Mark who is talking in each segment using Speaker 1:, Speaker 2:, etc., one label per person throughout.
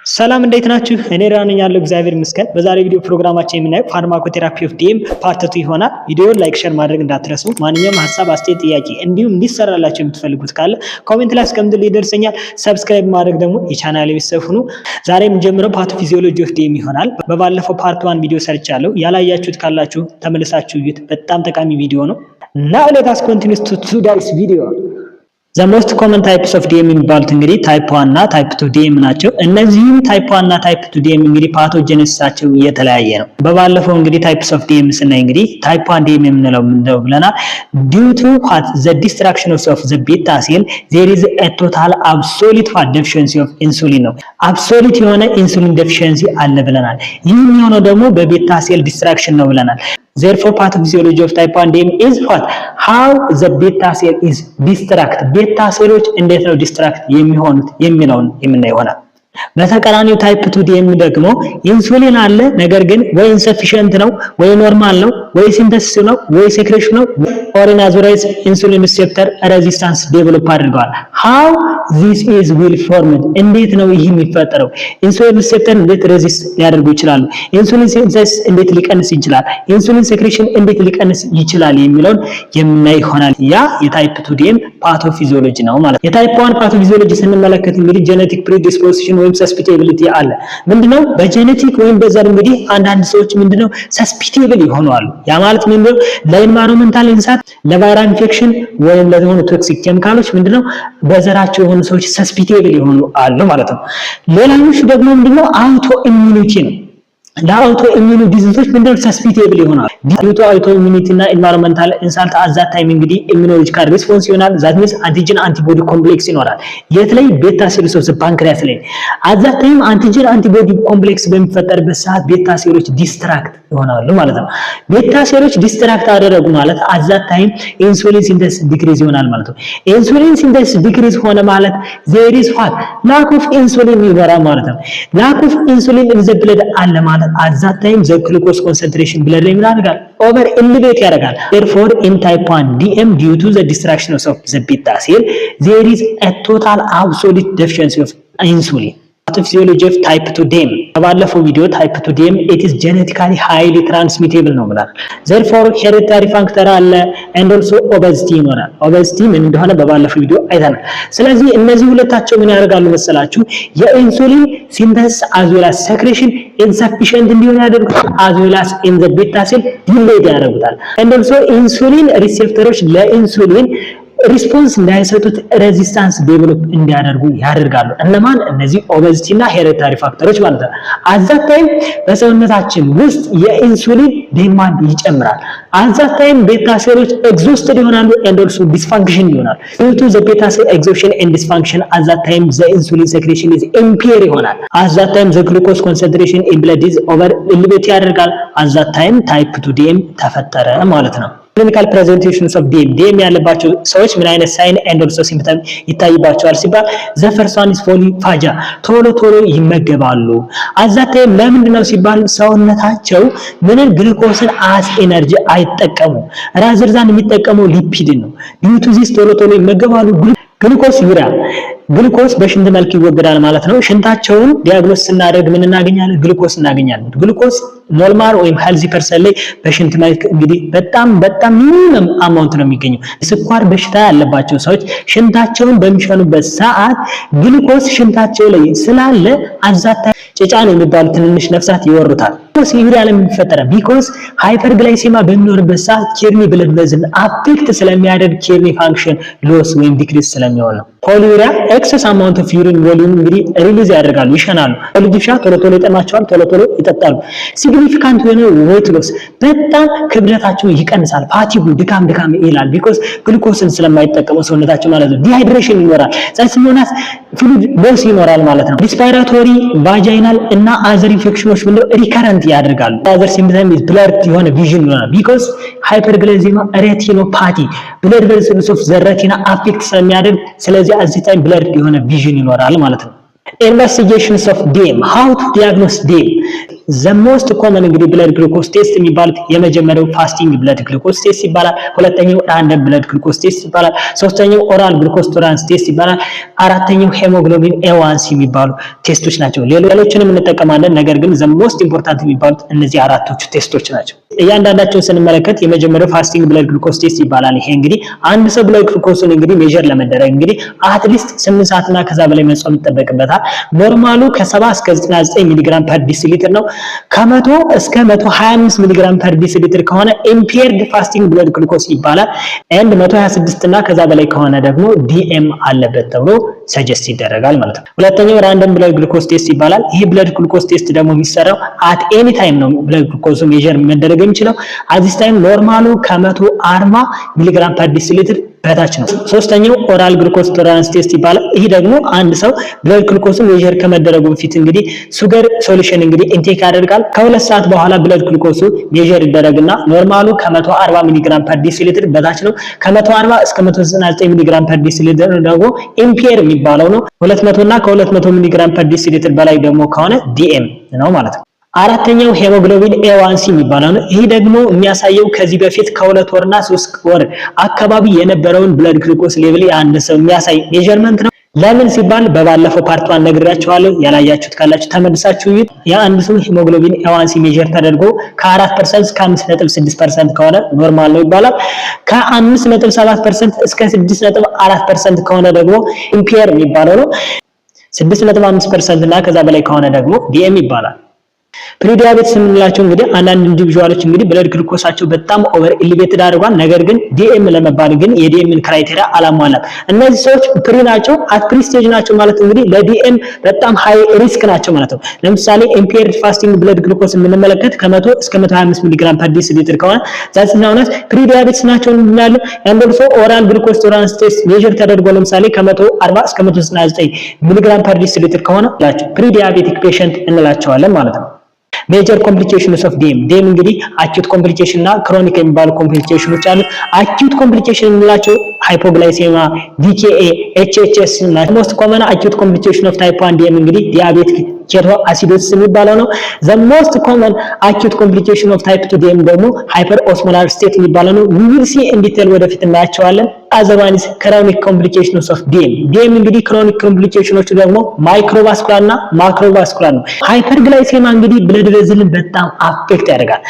Speaker 1: ሰላም እንዴት ናችሁ? እኔ ራነኝ ያለው እግዚአብሔር ይመስገን። በዛሬው ቪዲዮ ፕሮግራማችን የምናየው ፋርማኮቴራፒ ኦፍ ዲኤም ፓርት 2 ይሆናል። ቪዲዮውን ላይክ ሼር ማድረግ እንዳትረሱ። ማንኛውም ሐሳብ፣ አስተያየት፣ ጥያቄ እንዲሁም እንዲሰራላችሁ የምትፈልጉት ካለ ኮሜንት ላይ አስቀምጡልኝ፣ ይደርሰኛል። ሰብስክራይብ ማድረግ ደግሞ የቻናሌ ቤተሰብ ሁኑ። ዛሬ የምንጀምረው ፓቶፊዚዮሎጂ ኦፍ ዲኤም ይሆናል። በባለፈው ፓርት 1 ቪዲዮ ሰርቻለሁ። ያላያችሁት ካላችሁ ተመልሳችሁ እዩት። በጣም ጠቃሚ ቪዲዮ ነው። Now let us continue to today's video. The most common types of DM የሚባሉት እንግዲህ ታይፕ 1 እና ታይፕ 2 DM ናቸው። እነዚህም ታይፕ 1 እና ታይፕ 2 DM እንግዲህ ፓቶጀነሲሳቸው የተለያየ ነው። በባለፈው እንግዲህ ታይፕስ ኦፍ DM ስናይ እንግዲህ ታይፕ 1 DM የምንለው ምንድነው ብለናል? Due to what the destruction of the beta cell there is a total absolute deficiency of insulin ነው። አብሶሉት የሆነ ኢንሱሊን ዴፊሺየንሲ አለ ብለናል። ይህ የሚሆነው ደግሞ በቤታ ሴል ዲስትራክሽን ነው ብለናል። Therefore, pathophysiology of type 1 DM is what? How the beta cell is distracted. Beta cells እንዴት ነው ዲስትራክት የሚሆኑት የሚለውን የምናየው ይሆናል። በተቃራኒው ታይፕ 2 DM ደግሞ ኢንሱሊን አለ፣ ነገር ግን ወይ ኢንሰፊሺየንት ነው ወይ ኖርማል ነው ወይ ሲንተሲስ ነው ወይ ሴክሬሽን ነው or in authorized insulin receptor resistance develop አድርገዋል። How this is will formed? እንዴት ነው ይህ የሚፈጠረው? ኢንሱሊን ሪሴፕተር እንዴት ሬዚስት ሊያደርጉ ይችላሉ? ኢንሱሊን ሲንተሲስ እንዴት ሊቀንስ ይችላል? ኢንሱሊን ሴክሬሽን እንዴት ሊቀንስ ይችላል የሚለውን የምናይ ይሆናል። ያ የታይፕ 2 DM ፓቶፊዚዮሎጂ ነው ማለት ነው። የታይፕ 1 ፓቶፊዚዮሎጂ ስንመለከት እንግዲህ ጄኔቲክ ፕሪዲስፖዚሽን ወይም ሰስፒቴቢሊቲ አለ። ምንድነው? በጄኔቲክ ወይም በዘር እንግዲህ አንዳንድ ሰዎች ምንድነው ሰስፒቴብል ይሆናሉ። ያ ማለት ምንድነው? ለኢንቫይሮንመንታል ኢንሳት፣ ለቫይራል ኢንፌክሽን ወይም ለሆኑ ቶክሲክ ኬሚካሎች ምንድነው በዘራቸው የሆኑ ሰዎች ሰስፒቴብል ይሆኑ አሉ ማለት ነው። ሌላኞቹ ደግሞ ምንድነው አውቶ ኢሚዩኒቲ ነው። ለአውቶ ኢሚዩኒ ዲዚዞች ምንድነው ሰስፒቴብል ይሆናል። አውቶ ኢሚዩኒቲ እና ኢንቫይሮንመንታል ኢንሳልት አዛት ታይም እንግዲህ ኢሚዩኖሎጂካል ሪስፖንስ ይሆናል። ዛት ሚንስ አንቲጀን አንቲቦዲ ኮምፕሌክስ ይኖራል። የት ላይ? ቤታ ሴልስ ኦፍ ፓንክሪያስ ላይ። አዛት ታይም አንቲጀን አንቲቦዲ ኮምፕሌክስ በሚፈጠርበት ሰዓት ቤታ ሴሎች ዲስትራክት ይሆናሉ ማለት ነው። ቤታ ሴሎች ዲስትራክት አደረጉ ማለት አዛት ታይም ኢንሱሊን ሲንተሲስ ዲክሪዝ ይሆናል ማለት ነው። ኢንሱሊን ሲንተሲስ ዲክሪዝ ሆነ ማለት there is what? lack of insulin ይኖራል ማለት ነው። lack of insulin in the blood አለ ማለት at that time the glucose concentration blood ላይ ምን ያደርጋል? over elevate ያደርጋል። therefore in type 1 DM due to the destruction of the beta cell there is a total absolute deficiency of insulin. Pathophysiology of type 2 DM በባለፈው ቪዲዮ type 2 DM it is genetically highly transmittable ነው ብለናል። therefore hereditary factor አለ and also obesity ይኖራል። obesity ምን እንደሆነ በባለፈው ቪዲዮ አይተናል። ስለዚህ እነዚህ ሁለታቸው ምን ያደርጋሉ መሰላችሁ? የኢንሱሊን ሲንተሲስ as well as secretion insufficient እንዲሆን ያደርጉታል as well as in the beta cell delayed ያደርጉታል and also ኢንሱሊን ሪሴፕተሮች ለኢንሱሊን ሪስፖንስ እንዳይሰጡት ሬዚስታንስ ዴቨሎፕ እንዲያደርጉ ያደርጋሉ። እነማን? እነዚህ ኦቤሲቲ እና ሄሬዲታሪ ፋክተሮች ማለት ነው። አዛት ታይም በሰውነታችን ውስጥ የኢንሱሊን ዲማንድ ይጨምራል። አዛት ታይም ቤታ ሴሎች ኤግዞስትድ ይሆናሉ and also dysfunction ይሆናል። due to the beta cell exhaustion and dysfunction አዛት ታይም the insulin secretion is impaired ይሆናል። አዛት ታይም the glucose concentration in blood is over elevate ያደርጋል። አዛት ታይም ታይፕ 2 DM ተፈጠረ ማለት ነው። clinical presentations of DM ያለባቸው ሰዎች ምን አይነት ሳይን and also symptom ይታይባቸዋል ሲባል the first one is polyphagia ቶሎ ይመገባሉ። አዛት ለምንድን ነው ሲባል ሰውነታቸው ምንን ግሉኮስን as energy አይጠቀሙ ራዘርዛን የሚጠቀመው ሊፒድ ነው። due to this ቶሎ ይመገባሉ። ግሉኮስ ይውራል። ግሉኮስ በሽንት መልክ ይወገዳል ማለት ነው። ሽንታቸውን ዲያግኖስ ስናደርግ ምን እናገኛለን? ግሉኮስ እናገኛለን። ግሉኮስ ኖርማል ወይም ሄልዚ ፐርሰን ላይ በሽንት መልክ እንግዲህ በጣም ሚኒመም አማውንት ነው የሚገኘው። ስኳር በሽታ ያለባቸው ሰዎች ሽንታቸውን በሚሸኑበት ሰዓት ግሉኮስ ሽንታቸው ላይ ስላለ አዛታ ጭጫን የሚባሉ ትንንሽ ነፍሳት ይወሩታል። ዩሪያ ለሚፈጠረ ቢኮዝ ሃይፐርግላይሴማ በሚኖርበት ሰዓት ኪድኒ ብለድ ቬዝል አፌክት ስለሚያደርግ ኪድኒ ፋንክሽን ሎስ ወይም ዲክሪዝ ስለሚሆን ነው። ፖሊዩሪያ ኤክሰስ አማውንት ኦፍ ዩሪን ቮሊዩም እንግዲህ ሪሊዝ ያደርጋሉ፣ ይሸናሉ። ልጅሻ ቶሎ ይጠማቸዋል፣ ቶሎ ይጠጣሉ። ሲግኒፊካንት የሆነ ዌት ሎስ በጣም ክብደታቸው ይቀንሳል። ፋቲጉ ድካም ይላል ቢኮዝ ግሉኮስን ስለማይጠቀሙ ሰውነታቸው ማለት ነው። ዲሃይድሬሽን ይኖራል። ጻስሞናስ ፍሉድ ሎስ ይኖራል ማለት ነው። ሪስፓይራቶሪ ቫጃይናል እና አዘር ኢንፌክሽኖች ምንድነው ሪከረንት ያደርጋሉ። አዘር ሲምፕተም ኢዝ ብለርድ የሆነ ቪዥን ይሆናል ቢኮዝ ሃይፐርግላይሴማ ሬቲኖፓቲ ብለድ ቬዝልስ ኦፍ ዘ ሬቲና አፌክት ስለሚያደርግ ስለዚህ at the time blurred የሆነ ቪዥን ይኖራል ማለት ነው። investigations of DM how to diagnose DM the most common እንግዲህ blood glucose test የሚባሉት የመጀመሪያው fasting blood glucose test ይባላል። ሁለተኛው random blood glucose test ይባላል። ሶስተኛው oral glucose tolerance test ይባላል። አራተኛው hemoglobin A1C የሚባሉ ቴስቶች ናቸው። ሌሎችንም እንጠቀማለን፣ ነገር ግን the most important የሚባሉት እነዚህ አራቶቹ ቴስቶች ናቸው። እያንዳንዳቸውን ስንመለከት የመጀመሪያው fasting blood glucose test ይባላል። ይሄ እንግዲህ አንድ ሰው blood glucose እንግዲህ ሜዠር ለመደረግ እንግዲህ at least 8 ሰዓትና ከዛ በላይ መጾም ይጠበቅበታል። ኖርማሉ ከ70 እስከ 99 ሚሊግራም ፐር ዲሲሊትር ነው። ከ100 እስከ 125 ሚሊግራም ፐር ዲሲሊትር ከሆነ impaired fasting blood glucose ይባላል። and 126 እና ከዛ በላይ ከሆነ ደግሞ DM አለበት ተብሎ ሰጀስት ይደረጋል ማለት ነው። ሁለተኛው random blood glucose test ይባላል። ይሄ blood glucose test ደግሞ የሚሰራው at any time ነው። blood glucose ሜዠር መደረግ የሚችለው at this time ኖርማሉ ከ140 ሚሊግራም ፐር ዲሲሊትር በታች ነው። ሶስተኛው oral glucose tolerance test ይባላል። ይሄ ደግሞ አንድ ሰው blood glucose ሜዠር ከመደረጉ በፊት እንግዲህ sugar solution እንግዲህ ኢንቴክ ያደርጋል። ከሁለት ሰዓት በኋላ blood glucose ሜዠር ይደረግና ኖርማሉ ከ140 ሚሊግራም ፐር ዲሲሊትር በታች ነው። ከ140 እስከ 199 ሚሊግራም ፐር ዲሲሊትር ደግሞ ኢምፔር የሚባለው ነው። 200 እና ከ200 ሚሊግራም ፐር ዲሲሊትር በላይ ደግሞ ከሆነ DM ነው ማለት ነው። አራተኛው hemoglobin A1C የሚባለው ነው። ይሄ ደግሞ የሚያሳየው ከዚህ በፊት ከ2 ወርና 3 ወር አካባቢ የነበረውን blood glucose level አንድ ሰው የሚያሳይ ሜዠርመንት ነው። ለምን ሲባል በባለፈው ፓርት 1 ነግራችኋለሁ። ያላያችሁት ካላችሁ ተመልሳችሁ ይዩት። የአንድ ሰው hemoglobin A1C ሜዠር ተደርጎ ከ4% እስከ 5.6% ከሆነ ኖርማል ነው ይባላል። ከ5.7% እስከ 6.4% ከሆነ ደግሞ ኢምፔር የሚባለው ነው። 6.5% እና ከዛ በላይ ከሆነ ደግሞ DM ይባላል። ፕሪዲያቤትስ የምንላቸው እንግዲህ አንዳንድ ኢንዲቪጁዋሎች እንግዲህ ብለድ ግሉኮሳቸው በጣም ኦቨር ኤሊቬትድ አድርጓል፣ ነገር ግን ዲኤም ለመባል ግን የዲኤምን ክራይቴሪያ አላሟላም። እነዚህ ሰዎች ፕሪ ናቸው፣ አት ፕሪ ስቴጅ ናቸው ማለት እንግዲህ ለዲኤም በጣም ሃይ ሪስክ ናቸው ማለት ነው። ለምሳሌ ኢምፔርድ ፋስቲንግ ብለድ ግሉኮስ የምንመለከት ከ100 እስከ 125 ሚሊግራም ፐር ዲሲሊትር ከሆነ ዛትስ ናውስ ፕሪዲያቤትስ ናቸው እንላለን። and also oral glucose tolerance test ሜዠር ተደርጎ ለምሳሌ ከ140 እስከ 199 ሚሊግራም ፐር ዲሲሊትር ከሆነ ፕሪዲያቤቲክ ፔሸንት እንላቸዋለን ማለት ነው። ሜጀር ኮምፕሊኬሽንስ ኦፍ ዲኤም እንግዲህ አኪዩት ኮምፕሊኬሽን እና ክሮኒክ የሚባሉ ኮምፕሊኬሽኖች አሉ። አኪዩት ኮምፕሊኬሽን የምንላቸው ሃይፖግላይሴማ፣ ዲኬኤ፣ ኤችኤችኤስ እና ሞስት ኮመን አኪዩት ኮምፕሊኬሽን ኦፍ ታይፕ 1 ዲኤም እንግዲህ ዲያቤቲክ ኬቶ አሲዶሲስ የሚባለው ነው። ዘ ሞስት ኮመን አኪዩት ኮምፕሊኬሽን ኦፍ ታይፕ 2 ዲኤም ደግሞ ሃይፐር ኦስሞላር ስቴት የሚባለው ነው። we will see in detail ወደፊት እናያቸዋለን። አዘርዋይስ ክሮኒክ ኮምፕሊኬሽንስ ኦፍ ዲኤም እንግዲህ ክሮኒክ ኮምፕሊኬሽኖቹ ደግሞ ማይክሮቫስኩላር እና ማክሮቫስኩላር ነው። ሃይፐርግላይሴማ እንግዲህ ብለድ ቬዝልን በጣም አፌክት ያደርጋል።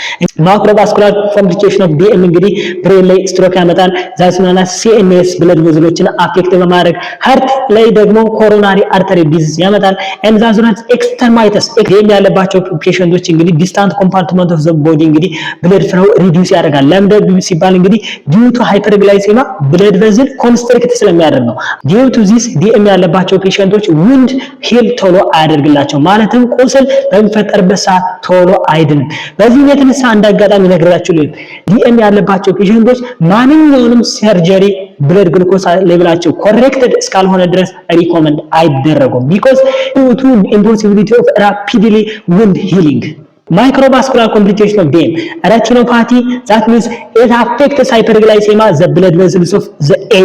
Speaker 1: ማክሮቫስኩላር ኮምፕሊኬሽን ኦፍ ዲኤም እንግዲህ ብሬን ላይ ስትሮክ ያመጣል። ዛስናና ሲኤንኤስ ብለድ ቬዝሎችን አፌክት በማድረግ ሃርት ላይ ደግሞ ኮሮናሪ አርተሪ ዲዚዝ ያመጣል። ኤንዛዙራንስ ኤክስተርማይተስ ዲኤም ያለባቸው ፔሸንቶች እንግዲህ ዲስታንት ኮምፓርትመንት ኦፍ ዘ ቦዲ እንግዲህ ብለድ ፍሎው ሪዲዩስ ያደርጋል። ለምን ሲባል እንግዲህ ዲዩ ቱ ሃይፐርግላይሴማ ብለድ ቬዝል ኮንስትሪክት ስለሚያደርግ ነው። ዲዩ ቱ ዚስ ዲኤም ያለባቸው ፔሸንቶች ውንድ ሂል ቶሎ አያደርግላቸው፣ ማለትም ቁስል በሚፈጠርበት ሰዓት ቶሎ አይድንም። በዚህ የተነሳ እንዳጋጣሚ ነግራችሁ ዲኤም ያለባቸው ፔሸንቶች ማንኛውንም ሰርጀሪ ብለድ ግሉኮስ ሌቭላቸው ኮሬክትድ እስካልሆነ ድረስ ሪኮመንድ አይደረጉም። ቢኮዝ due to impossibility of rapidly wound healing. Microvascular complication of DM, retinopathy, that means it affects hyperglycemia, the blood vessels of the A.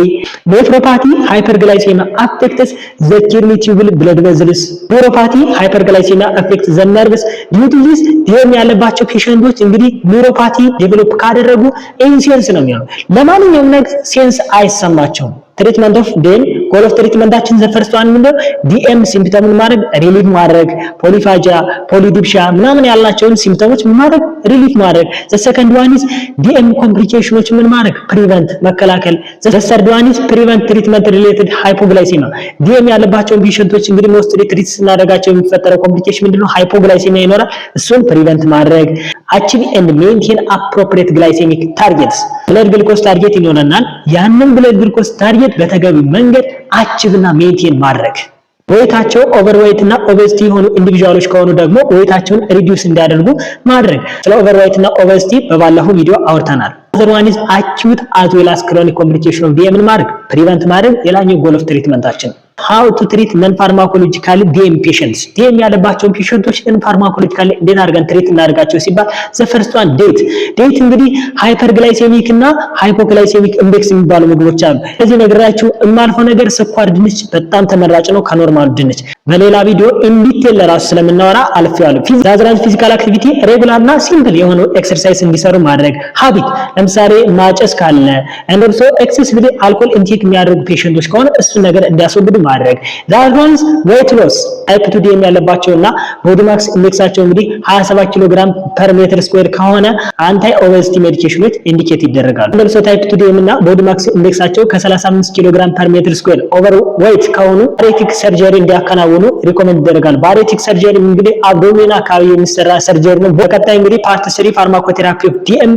Speaker 1: Nephropathy, hyperglycemia affects the kidney tubule blood vessels. Neuropathy, hyperglycemia affects the nerves. Due to this DM ያለባቸው ፔሸንቶች እንግዲህ ኒውሮፓቲ ዴቨሎፕ ካደረጉ ኢንሴንስ ነው የሚሆነው። ለማንኛውም ነገር ሴንስ አይሰማቸውም። ትሪትመንት ኦፍ ዲኤም ጎል ኦፍ ትሪትመንታችን ዘ ፈርስት ዋን ምንድነው? ዲኤም ሲምፕተሙን ማድረግ ሪሊፍ ማድረግ፣ ፖሊፋጂያ፣ ፖሊዲፕሻ ምናምን ያላቸውን ሲምፕተሞች ማድረግ ሪሊፍ ማድረግ። ዘ ሰከንድ ዋን ኢዝ ዲኤም ኮምፕሊኬሽኖች ምን ማድረግ ፕሪቨንት መከላከል። ዘ ሰርድ ዋን ኢዝ ፕሪቨንት ትሪትመንት ሪሌትድ ሃይፖግላይሴሚያ። ዲኤም ያለባቸውን ፔሸንቶች እንግዲህ ሞስትሊ ትሪት ስናደርጋቸው የሚፈጠረው ኮምፕሊኬሽን ምንድነው? ሃይፖግላይሴሚያ ይኖራል። እሱን ፕሪቨንት ማድረግ። አቺቭ ኤንድ ሜንቴን አፕሮፕሪየት ግላይሴሚክ ታርጌትስ። ብለድ ግሉኮስ ታርጌት ይኖረናል። ያንን ብለድ ግሉኮስ ታርጌት በተገቢ መንገድ አቺቭ እና ሜንቴን ማድረግ። ወይታቸው ኦቨርዌይት እና ኦቤሲቲ የሆኑ ኢንዲቪጁዋሎች ከሆኑ ደግሞ ወይታቸውን ሪዲዩስ እንዲያደርጉ ማድረግ። ስለ ኦቨርዌይት እና ኦቤሲቲ በባለፈው ቪዲዮ አውርተናል። other one is acute as well as chronic complication of DM ማድረግ ፕሪቨንት ማድረግ ሌላኛው ጎል ኦፍ ትሪትመንታችን። how to treat non pharmacological DM patients DM ያለባቸው ፔሸንቶች non pharmacological እንዴት አድርገን ትሪት እናደርጋቸው ሲባል the first one ዴት እንግዲህ ሃይፐርግላይሴሚክ እና ሃይፖግላይሴሚክ ኢንዴክስ የሚባሉ ምግቦች አሉ። እዚህ ነገራችሁ የማልፈው ነገር ስኳር ድንች በጣም ተመራጭ ነው ከኖርማል ድንች። በሌላ ቪዲዮ ኢንዲቴል ለራሱ ስለምናወራ አልፌዋለሁ። ፊዚካል አክቲቪቲ ሬጉላር እና ሲምፕል የሆነ ኤክሰርሳይዝ እንዲሰሩ ማድረግ። ሃቢት ለምሳሌ ማጨስ ካለ እንደርሶ ኤክሰሲቭሊ አልኮል ኢንቴክ የሚያደርጉ ፔሸንቶች ከሆነ እሱ ነገር እንዲያስወግዱ ማድረግ። ዛት ዋንስ ዌት ሎስ ታይፕ 2 ዲኤም ያለባቸውና ቦዲ ማስ ኢንዴክሳቸው እንግዲህ 27 ኪሎ ግራም ፐር ሜትር ስኩዌር ከሆነ አንታይ ኦቤሲቲ ሜዲኬሽኖች ኢንዲኬት ይደረጋሉ። እንደርሶ ታይፕ 2 ዲኤም እና ቦዲ ማስ ኢንዴክሳቸው ከ35 ኪሎ ግራም ፐር ሜትር ስኩዌር ኦቨር ዌት ከሆኑ ባሬቲክ ሰርጀሪ እንዲያከናውኑ ሪኮመንድ ይደረጋል። ባሬቲክ ሰርጀሪ እንግዲህ አብዶሜን አካባቢ የሚሰራ ሰርጀሪ ነው። በቀጣይ እንግዲህ ፓርት 3 ፋርማኮቴራፒ ኦፍ ዲኤም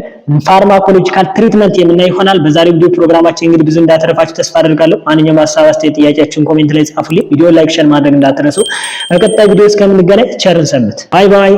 Speaker 1: ፋርማኮሎጂካል ትሪትመንት የምናይ ይሆናል። በዛሬው ቪዲዮ ፕሮግራማችን እንግዲህ ብዙ እንዳተረፋችሁ ተስፋ አደርጋለሁ። ማንኛውም ሀሳብ አስተያየት፣ ጥያቄያችሁን ኮሜንት ላይ ጻፉልኝ። ቪዲዮ ላይክ ሼር ማድረግ እንዳትረሱ። በቀጣይ ቪዲዮ እስከምንገናኝ ቸርን ሰንብት። ባይ ባይ።